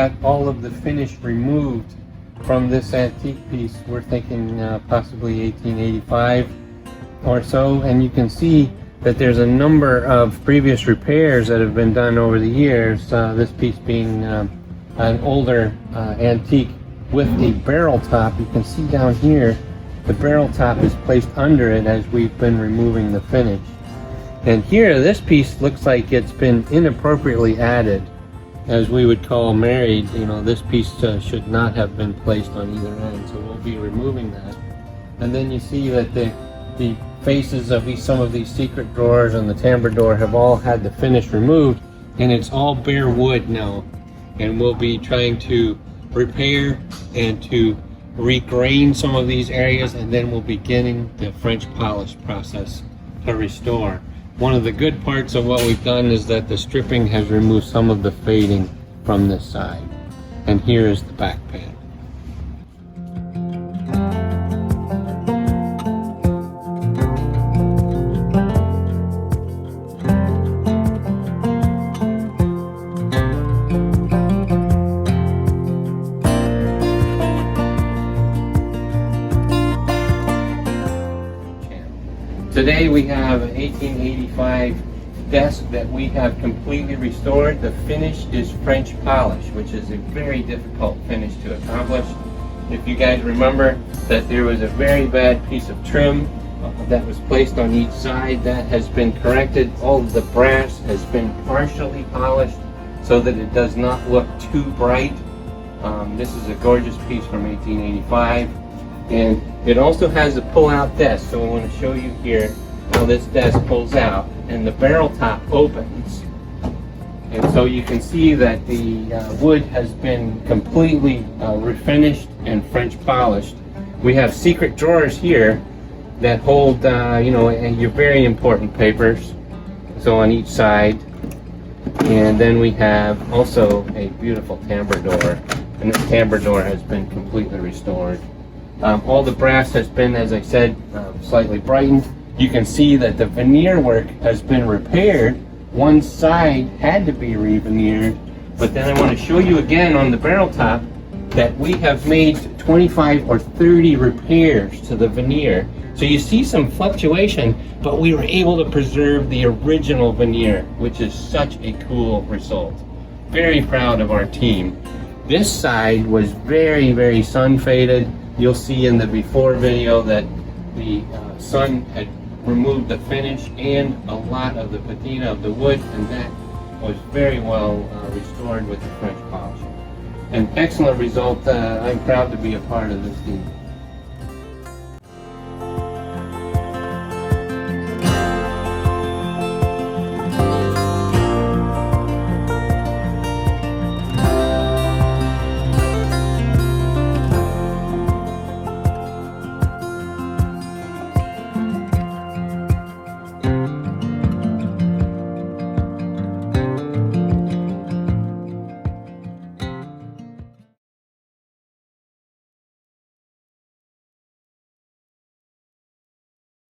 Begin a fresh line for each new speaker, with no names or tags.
got all of the finish removed from this antique piece. We're thinking possibly 1885 or so, and you can see that there's a number of previous repairs that have been done over the years, this piece being an older antique with a barrel top. You can see down here the barrel top is placed under it as we've been removing the finish. And here this piece looks like it's been inappropriately added, as we would call married. You know, this piece should not have been placed on either end, so we'll be removing that. And then you see that the faces of some of these secret drawers and the tambour door have all had the finish removed, and it's all bare wood now. And we'll be trying to repair and to regrain some of these areas, and then we'll be beginning the French polish process to restore. One of the good parts of what we've done is that the stripping has removed some of the fading from this side. And here is the back panel. Today we have an 1885 desk that we have completely restored. The finish is French polish, which is a very difficult finish to accomplish. If you guys remember that there was a very bad piece of trim that was placed on each side, that has been corrected. All of the brass has been partially polished so that it does not look too bright. This is a gorgeous piece from 1885. And it also has a pull-out desk, so I want to show you here how this desk pulls out, and the barrel top opens. And so you can see that the wood has been completely refinished and French polished. We have secret drawers here that hold, your very important papers, so on each side. And then we have also a beautiful tambour door, and this tambour door has been completely restored. All the brass has been, as I said, slightly brightened. You can see that the veneer work has been repaired. One side had to be re-veneered, but then I want to show you again on the barrel top that we have made 25 or 30 repairs to the veneer. So you see some fluctuation, but we were able to preserve the original veneer, which is such a cool result. Very proud of our team. This side was very, very sun faded. You'll see in the before video that the sun had removed the finish and a lot of the patina of the wood, and that was very well restored with the French polish. An excellent result. I'm proud to be a part of this team.